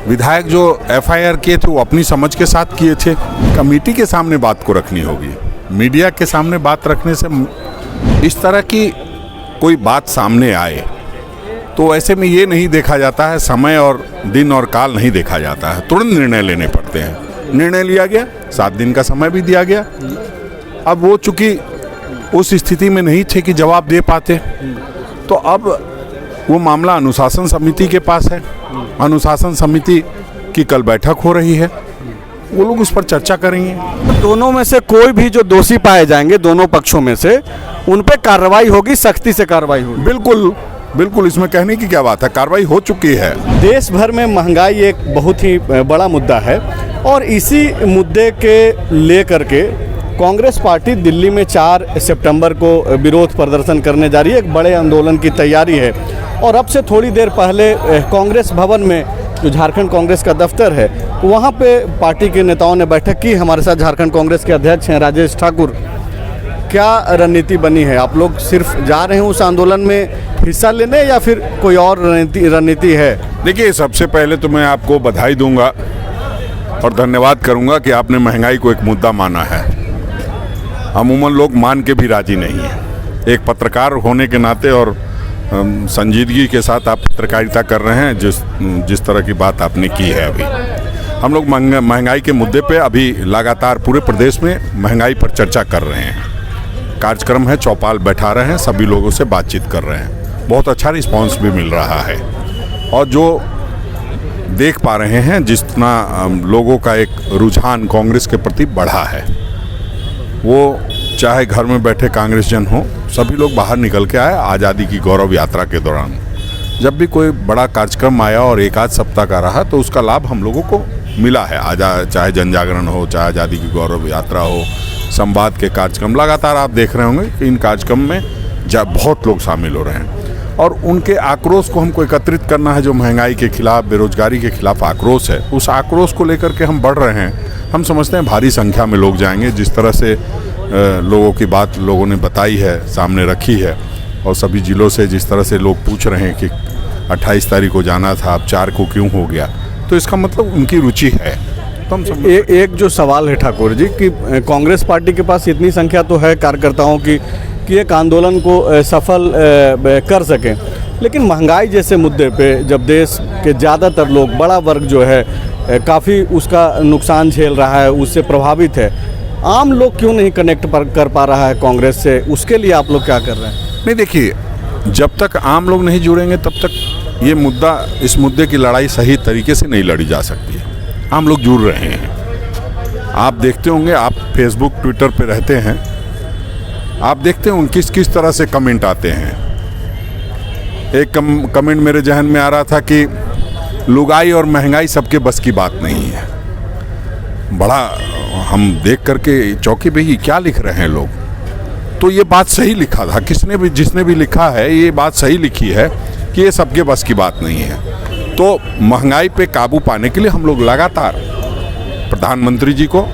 विधायक जो एफआईआर किए थे वो अपनी समझ के साथ किए थे। कमेटी के सामने बात को रखनी होगी। मीडिया के सामने बात रखने से इस तरह की कोई बात सामने आए तो ऐसे में ये नहीं देखा जाता है, समय और दिन और काल नहीं देखा जाता है, तुरंत निर्णय लेने पड़ते हैं। निर्णय लिया गया, 7 दिन का समय भी दिया गया। अब वो चूँकि उस स्थिति में नहीं थे कि जवाब दे पाते, तो अब वो मामला अनुशासन समिति के पास है। अनुशासन समिति की कल बैठक हो रही है, वो लोग उस पर चर्चा करेंगे। दोनों में से कोई भी जो दोषी पाए जाएंगे, दोनों पक्षों में से, उन पे कार्रवाई होगी, सख्ती से कार्रवाई होगी। बिल्कुल बिल्कुल, इसमें कहने की क्या बात है, कार्रवाई हो चुकी है। देश भर में महंगाई एक बहुत ही बड़ा मुद्दा है और इसी मुद्दे के लेकर के कांग्रेस पार्टी दिल्ली में 4 सितंबर को विरोध प्रदर्शन करने जा रही है। एक बड़े आंदोलन की तैयारी है और अब से थोड़ी देर पहले कांग्रेस भवन में, जो झारखंड कांग्रेस का दफ्तर है, वहाँ पे पार्टी के नेताओं ने बैठक की। हमारे साथ झारखंड कांग्रेस के अध्यक्ष हैं राजेश ठाकुर। क्या रणनीति बनी है? आप लोग सिर्फ जा रहे हैं उस आंदोलन में हिस्सा लेने या फिर कोई और रणनीति है? देखिए, सबसे पहले तो मैं आपको बधाई दूंगा और धन्यवाद करूंगा कि आपने महंगाई को एक मुद्दा माना है। अमूमन लोग मान के भी राजी नहीं है। एक पत्रकार होने के नाते और संजीदगी के साथ आप पत्रकारिता कर रहे हैं, जिस तरह की बात आपने की है। अभी हम लोग महंगाई के मुद्दे पे अभी लगातार पूरे प्रदेश में महंगाई पर चर्चा कर रहे हैं। कार्यक्रम है, चौपाल बैठा रहे हैं, सभी लोगों से बातचीत कर रहे हैं। बहुत अच्छा रिस्पांस भी मिल रहा है और जो देख पा रहे हैं जितना लोगों का एक रुझान कांग्रेस के प्रति बढ़ा है, वो चाहे घर में बैठे कांग्रेस जन हो, सभी लोग बाहर निकल के आए। आज़ादी की गौरव यात्रा के दौरान जब भी कोई बड़ा कार्यक्रम आया और 1 आध सप्ताह का रहा तो उसका लाभ हम लोगों को मिला है। चाहे जन जागरण हो, चाहे आज़ादी की गौरव यात्रा हो, संवाद के कार्यक्रम, लगातार आप देख रहे होंगे कि इन कार्यक्रम में बहुत लोग शामिल हो रहे हैं और उनके आक्रोश को हमको एकत्रित करना है। जो महंगाई के खिलाफ, बेरोजगारी के खिलाफ आक्रोश है, उस आक्रोश को लेकर के हम बढ़ रहे हैं। हम समझते हैं भारी संख्या में लोग जाएंगे। जिस तरह से लोगों की बात लोगों ने बताई है, सामने रखी है और सभी जिलों से जिस तरह से लोग पूछ रहे हैं कि 28 तारीख को जाना था, अब 4 को क्यों हो गया, तो इसका मतलब उनकी रुचि है। तो हम एक जो सवाल है ठाकुर जी कि कांग्रेस पार्टी के पास इतनी संख्या तो है कार्यकर्ताओं की कि एक आंदोलन को सफल कर सकें, लेकिन महंगाई जैसे मुद्दे पे जब देश के ज़्यादातर लोग, बड़ा वर्ग जो है, काफ़ी उसका नुकसान झेल रहा है, उससे प्रभावित है, आम लोग क्यों नहीं कनेक्ट कर पा रहा है कांग्रेस से? उसके लिए आप लोग क्या कर रहे हैं? नहीं, देखिए, जब तक आम लोग नहीं जुड़ेंगे तब तक ये मुद्दा, इस मुद्दे की लड़ाई सही तरीके से नहीं लड़ी जा सकती है। आम लोग जुड़ रहे हैं। आप देखते होंगे, आप फेसबुक ट्विटर पे रहते हैं, आप देखते हैं किस तरह से कमेंट आते हैं। एक कमेंट मेरे जहन में आ रहा था कि लुगाई और महंगाई सबके बस की बात नहीं है। बड़ा हम देख करके चौंके भी, क्या लिख रहे हैं लोग। तो ये बात सही लिखा था, जिसने भी लिखा है ये बात सही लिखी है कि ये सबके बस की बात नहीं है। तो महंगाई पे काबू पाने के लिए हम लोग लगातार प्रधानमंत्री जी को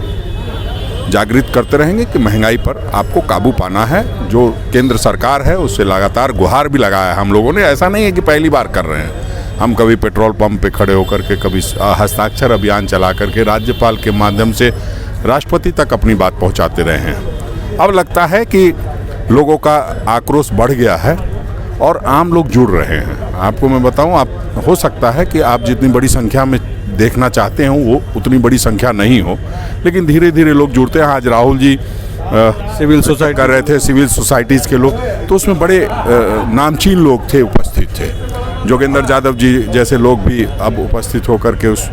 जागृत करते रहेंगे कि महंगाई पर आपको काबू पाना है। जो केंद्र सरकार है उससे लगातार गुहार भी लगाया है हम लोगों ने। ऐसा नहीं है कि पहली बार कर रहे हैं। हम कभी पेट्रोल पंप पे खड़े होकर के, कभी हस्ताक्षर अभियान चला करके, राज्यपाल के माध्यम से राष्ट्रपति तक अपनी बात पहुंचाते रहे हैं। अब लगता है कि लोगों का आक्रोश बढ़ गया है और आम लोग जुड़ रहे हैं। आपको मैं बताऊं, आप हो सकता है कि आप जितनी बड़ी संख्या में देखना चाहते हैं वो उतनी बड़ी संख्या नहीं हो, लेकिन धीरे धीरे लोग जुड़ते हैं। आज राहुल जी सिविल सोसाइटी कर रहे थे, सिविल सोसाइटीज़ के लोग, तो उसमें बड़े नामचीन लोग थे, उपस्थित थे। जोगेंद्र यादव जी जैसे लोग भी अब उपस्थित होकर के उस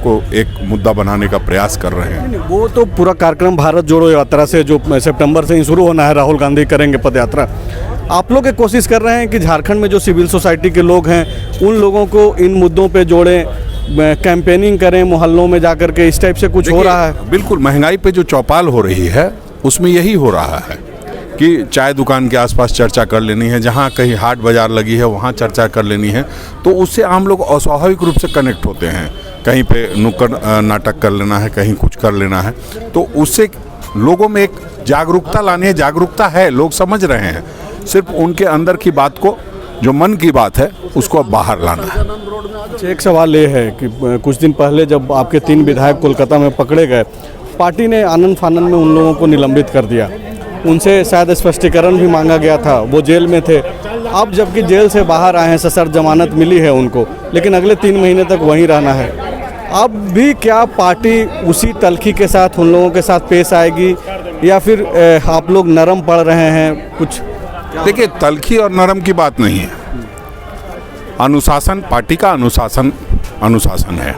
को एक मुद्दा बनाने का प्रयास कर रहे हैं। वो तो पूरा कार्यक्रम भारत जोड़ो यात्रा से, जो सितंबर से ही शुरू होना है, राहुल गांधी करेंगे पद यात्रा। आप लोग एक कोशिश कर रहे हैं कि झारखंड में जो सिविल सोसाइटी के लोग हैं उन लोगों को इन मुद्दों पे जोड़ें, कैंपेनिंग करें मोहल्लों में जाकर के, इस टाइप से कुछ हो रहा है? बिल्कुल, महंगाई पे जो चौपाल हो रही है उसमें यही हो रहा है कि चाय दुकान के आसपास चर्चा कर लेनी है, जहाँ कहीं हाट बाजार लगी है वहाँ चर्चा कर लेनी है। तो उससे आम लोग अस्वाभाविक रूप से कनेक्ट होते हैं। कहीं पे नुक्कड़ नाटक कर लेना है, कहीं कुछ कर लेना है, तो उससे लोगों में एक जागरूकता लानी है। जागरूकता है, लोग समझ रहे हैं। सिर्फ उनके अंदर की बात को जो मन की बात है उसको अब बाहर लाना है। एक सवाल ये है कि कुछ दिन पहले जब आपके 3 विधायक कोलकाता में पकड़े गए, पार्टी ने आनंद फानन में उन लोगों को निलंबित कर दिया, उनसे शायद स्पष्टीकरण भी मांगा गया था, वो जेल में थे। अब जबकि जेल से बाहर आए हैं, सशर्त जमानत मिली है उनको, लेकिन अगले 3 महीने तक वहीं रहना है। अब भी क्या पार्टी उसी तलखी के साथ उन लोगों के साथ पेश आएगी, या फिर आप लोग नरम पड़ रहे हैं कुछ? देखिए, तलखी और नरम की बात नहीं है। अनुशासन, पार्टी का अनुशासन है,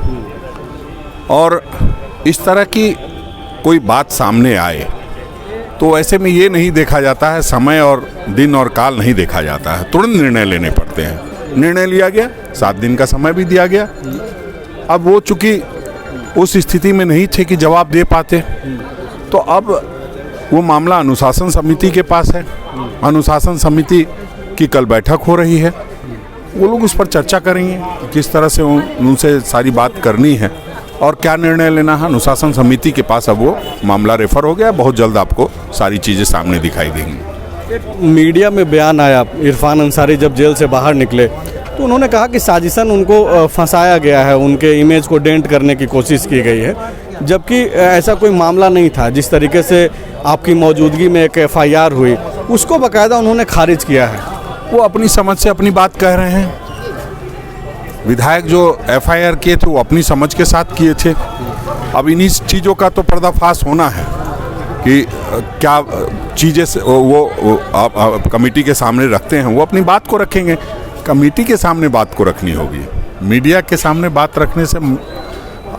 और इस तरह की कोई बात सामने आए तो ऐसे में ये नहीं देखा जाता है, समय और दिन और काल नहीं देखा जाता है, तुरंत निर्णय लेने पड़ते हैं। निर्णय लिया गया, 7 दिन का समय भी दिया गया। अब वो चूंकि उस स्थिति में नहीं थे कि जवाब दे पाते, तो अब वो मामला अनुशासन समिति के पास है। अनुशासन समिति की कल बैठक हो रही है, वो लोग उस पर चर्चा करेंगे कि किस तरह से उनसे सारी बात करनी है और क्या निर्णय लेना है। अनुशासन समिति के पास अब वो मामला रेफर हो गया, बहुत जल्द आपको सारी चीज़ें सामने दिखाई देंगी। मीडिया में बयान आया, इरफान अंसारी जब जेल से बाहर निकले तो उन्होंने कहा कि साजिशन उनको फंसाया गया है, उनके इमेज को डेंट करने की कोशिश की गई है, जबकि ऐसा कोई मामला नहीं था। जिस तरीके से आपकी मौजूदगी में एक FIR हुई, उसको बाकायदा उन्होंने खारिज किया है। वो अपनी समझ से अपनी बात कह रहे हैं। विधायक जो FIR किए थे वो अपनी समझ के साथ किए थे। अब इन्हीं चीज़ों का तो पर्दाफाश होना है कि क्या चीज़ें वो आप कमेटी के सामने रखते हैं, वो अपनी बात को रखेंगे। कमेटी के सामने बात को रखनी होगी। मीडिया के सामने बात रखने से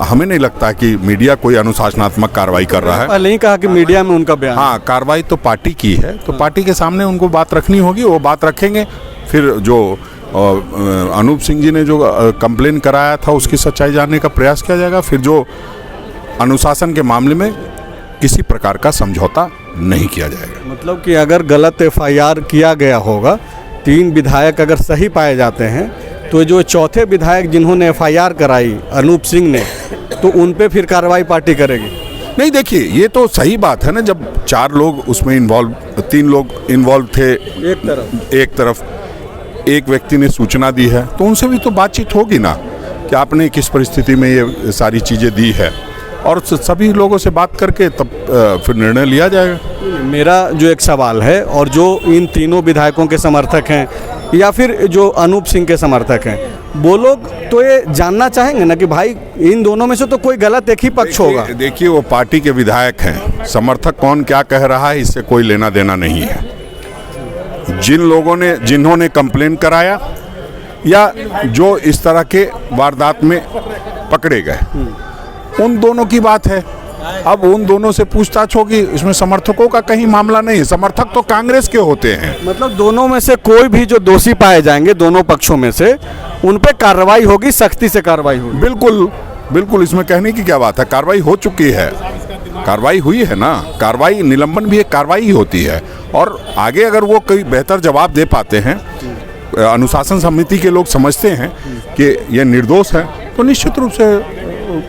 हमें नहीं लगता कि मीडिया कोई अनुशासनात्मक कार्रवाई कर रहा है। पहले ही कहा कि मीडिया में उनका बयान, हाँ, कार्रवाई तो पार्टी की है, तो पार्टी के सामने उनको बात रखनी होगी, वो बात रखेंगे। फिर जो अनूप सिंह जी ने जो कंप्लेन कराया था उसकी सच्चाई जानने का प्रयास किया जाएगा। फिर जो अनुशासन के मामले में किसी प्रकार का समझौता नहीं किया जाएगा। मतलब कि अगर गलत FIR किया गया होगा, 3 विधायक अगर सही पाए जाते हैं, तो जो 4थे विधायक जिन्होंने FIR कराई अनूप सिंह ने, तो उन पे फिर कार्रवाई पार्टी करेगी? नहीं, देखिए, ये तो सही बात है ना, जब 4 लोग उसमें इन्वॉल्व, 3 लोग इन्वॉल्व थे एक तरफ एक व्यक्ति ने सूचना दी है, तो उनसे भी तो बातचीत होगी ना कि आपने किस परिस्थिति में ये सारी चीज़ें दी है, और सभी लोगों से बात करके तब फिर निर्णय लिया जाएगा। मेरा जो एक सवाल है, और जो इन तीनों विधायकों के समर्थक हैं या फिर जो अनूप सिंह के समर्थक हैं, वो लोग तो ये जानना चाहेंगे ना कि भाई इन दोनों में से तो कोई गलत एक ही पक्ष होगा। देखिए, वो पार्टी के विधायक हैं, समर्थक कौन क्या कह रहा है इससे कोई लेना देना नहीं है। जिन्होंने कंप्लेन कराया या जो इस तरह के वारदात में पकड़े गए, उन दोनों की बात है। अब उन दोनों से पूछताछ होगी, इसमें समर्थकों का कहीं मामला नहीं है। समर्थक तो कांग्रेस के होते हैं। मतलब दोनों में से कोई भी जो दोषी पाए जाएंगे, दोनों पक्षों में से, उन पे कार्रवाई होगी, सख्ती से कार्रवाई होगी। बिल्कुल बिल्कुल, इसमें कहने की क्या बात है। कार्रवाई हो चुकी है, कार्रवाई हुई है ना। कार्रवाई, निलंबन भी एक कार्रवाई ही होती है, और आगे अगर वो कोई बेहतर जवाब दे पाते हैं, अनुशासन समिति के लोग समझते हैं कि ये निर्दोष है, तो निश्चित रूप से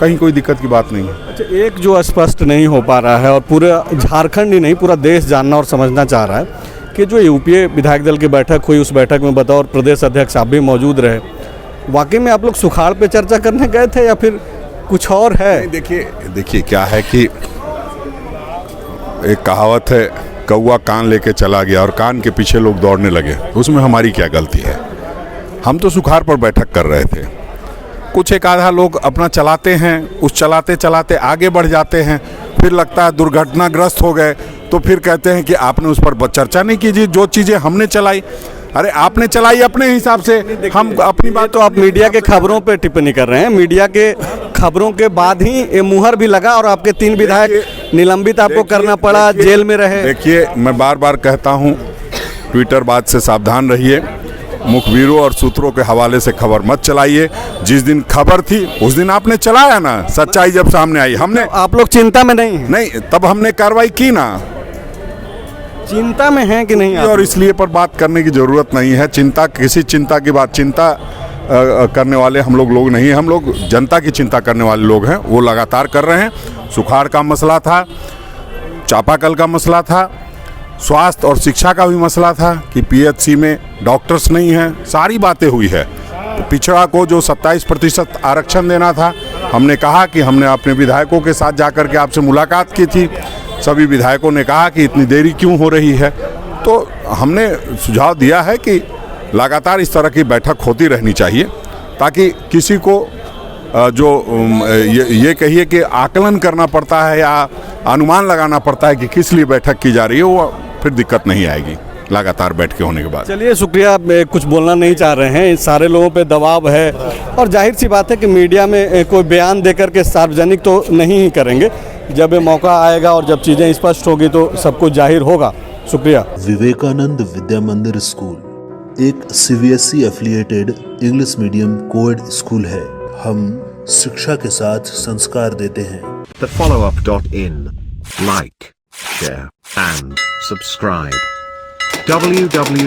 कहीं कोई दिक्कत की बात नहीं है। अच्छा, एक जो स्पष्ट नहीं हो पा रहा है, और पूरा झारखंड ही नहीं पूरा देश जानना और समझना चाह रहा है कि जो UPA विधायक दल की बैठक हुई, उस बैठक में बतौर प्रदेश अध्यक्ष आप भी मौजूद रहे, वाकई में आप लोग सुखाड़ पे चर्चा करने गए थे या फिर कुछ और है? देखिए क्या है कि एक कहावत है, कौवा कान लेके चला गया और कान के पीछे लोग दौड़ने लगे, उसमें हमारी क्या गलती है। हम तो सुखाड़ पर बैठक कर रहे थे। कुछ एक आधा लोग अपना चलाते हैं, उस चलाते चलाते आगे बढ़ जाते हैं, फिर लगता है दुर्घटनाग्रस्त हो गए, तो फिर कहते हैं कि आपने उस पर चर्चा नहीं की। जो चीज़ें हमने चलाई, अरे आपने चलाई अपने हिसाब से, हम अपनी बात। तो आप मीडिया के खबरों पे टिप्पणी कर रहे हैं। मीडिया के खबरों के बाद ही ये मुहर भी लगा और आपके 3 विधायक निलंबित आपको करना पड़ा, जेल में रहे। देखिए, मैं बार बार कहता हूँ, ट्विटर बात से सावधान रहिए, मुखबिरों और सूत्रों के हवाले से खबर मत चलाइए। जिस दिन खबर थी उस दिन आपने चलाया ना, सच्चाई जब सामने आई, हमने, आप लोग चिंता में नहीं हैं? नहीं, तब हमने कार्रवाई की ना। चिंता में हैं कि नहीं? और इसलिए पर बात करने की जरूरत नहीं है। चिंता, किसी चिंता की बात, चिंता करने वाले हम लोग नहीं हैं। हम लोग जनता की चिंता करने वाले लोग हैं, वो लगातार कर रहे हैं। सुखाड़ का मसला था, चापाकल का मसला था, स्वास्थ्य और शिक्षा का भी मसला था कि पीएचसी में डॉक्टर्स नहीं हैं, सारी बातें हुई है। पिछड़ा को जो 27% आरक्षण देना था, हमने कहा कि हमने अपने विधायकों के साथ जाकर के आपसे मुलाकात की थी। सभी विधायकों ने कहा कि इतनी देरी क्यों हो रही है, तो हमने सुझाव दिया है कि लगातार इस तरह की बैठक होती रहनी चाहिए, ताकि किसी को जो ये कहिए कि आकलन करना पड़ता है या अनुमान लगाना पड़ता है कि किस लिए बैठक की जा रही है, वो फिर दिक्कत नहीं आएगी लगातार बैठ के होने के बाद। चलिए शुक्रिया, कुछ बोलना नहीं चाह रहे हैं, सारे लोगों पे दबाव है और जाहिर सी बात है कि मीडिया में कोई बयान देकर के सार्वजनिक तो नहीं ही करेंगे। जब ये मौका आएगा और जब चीज़ें स्पष्ट होगी तो सब कुछ जाहिर होगा। शुक्रिया। विवेकानंद विद्या मंदिर स्कूल एक CBSE affiliated English medium coed school है। हम शिक्षा के साथ संस्कार देते हैं। thefollowup.in. Like, share, and subscribe. www